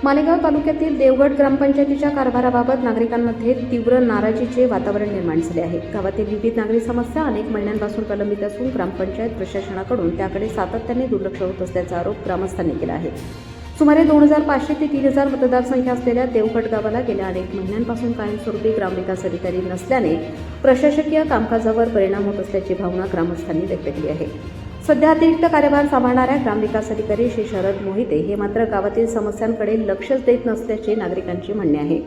मालेगाव तालुक्यातील देवगड ग्रामपंचायतीच्या कारभाराबाबत नागरिकांमध्ये तीव्र नाराजीचे वातावरण निर्माण झाले आहे। गावातील विविध नागरी समस्या अनेक महिन्यांपासून प्रलंबित असून ग्रामपंचायत प्रशासनाकडून त्याकडे सातत्याने दुर्लक्ष होत असल्याचा आरोप ग्रामस्थांनी केला आहे। सुमारे 2500 ते 3000 मतदारसंख्या असलेल्या देवगड गावाला गेल्या अनेक महिन्यांपासून कायमस्वरूपी ग्रामविकास अधिकारी नसल्याने प्रशासकीय कामकाजावर परिणाम होत असल्याची भावना ग्रामस्थांनी व्यक्त केली आहे। सध्या अतिरिक्त कार्यभार सांभाळणाऱ्या ग्रामविकास अधिकारी श्री शरद मोहिते हे मात्र गावातील समस्यांकडे लक्षच देत नसल्याचे नागरिकांचे म्हणणे आहे।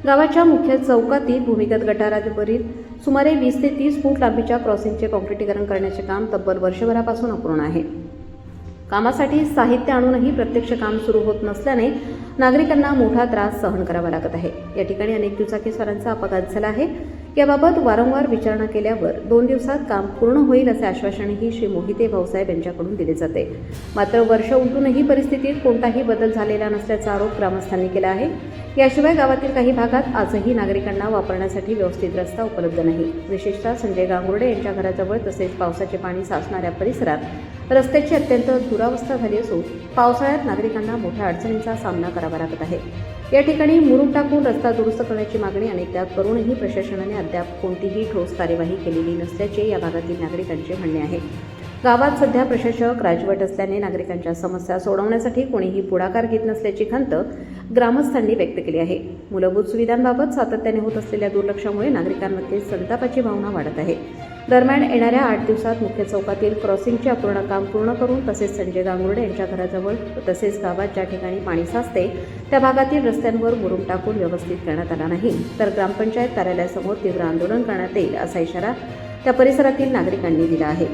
गावाच्या मुख्य चौकातील भूमिगत गटारावरील सुमारे 20 ते 30 फूट लांबीच्या क्रॉसिंगचे काँक्रिटीकरण करण्याचे काम तब्बल वर्षभरापासून अपूर्ण आहे। कामासाठी साहित्य आणूनही प्रत्यक्ष काम सुरू होत नसल्याने नागरिकांना मोठा त्रास सहन करावा लागत आहे। या ठिकाणी अनेक दुचाकीस्वारांचा अपघात झाला आहे। याबाबत वारंवार विचारणा केल्यावर 2 दिवसात काम पूर्ण होईल असे आश्वासनही श्री मोहिते भाऊसाहेब यांच्याकडून दिले जाते। मात्र वर्ष उलटूनही परिस्थितीत कोणताही बदल झालेला नसल्याचा आरोप ग्रामस्थांनी केला आहे। याशिवाय गावातील काही भागात आजही नागरिकांना वापरण्यासाठी व्यवस्थित रस्ता उपलब्ध नाही। विशेषतः संजय गांगुर्डे यांच्या घराजवळ तसेच पावसाचे पाणी साचणाऱ्या परिसरात रस्त्याची अत्यंत दुरावस्था झाली असून पावसाळ्यात नागरिकांना मोठ्या अडचणींचा सामना करावा लागत आहे। या ठिकाणी मुरुम टाकून रस्ता दुरुस्त करण्याची मागणी अनेकदा करूनही प्रशासनाने अद्याप कोणतीही ठोस कार्यवाही केलेली नसल्याचे या भागातील नागरिकांचे म्हणणे आहे। गावात सध्या प्रशासक राजवट असल्याने नागरिकांच्या समस्या सोडवण्यासाठी कोणीही पुढाकार घेत नसल्याची खंत ग्रामस्थांनी व्यक्त केली आहे। मूलभूत सुविधांबाबत सातत्याने होत असलेल्या दुर्लक्षामुळे नागरिकांमध्ये संतापाची भावना वाढत आहे। दरम्यान येणाऱ्या 8 दिवसात मुख्य चौकातील क्रॉसिंगचे अपूर्ण काम पूर्ण करून तसेच संजय गांगुर्डे यांच्या घराजवळ तसेच गावात ज्या ठिकाणी पाणी साचते त्या भागातील रस्त्यांवर मुरुम टाकून व्यवस्थित करण्यात आला नाही तर ग्रामपंचायत कार्यालयासमोर तीव्र आंदोलन करण्यात येईल असा इशारा त्या परिसरातील नागरिकांनी दिला आहे।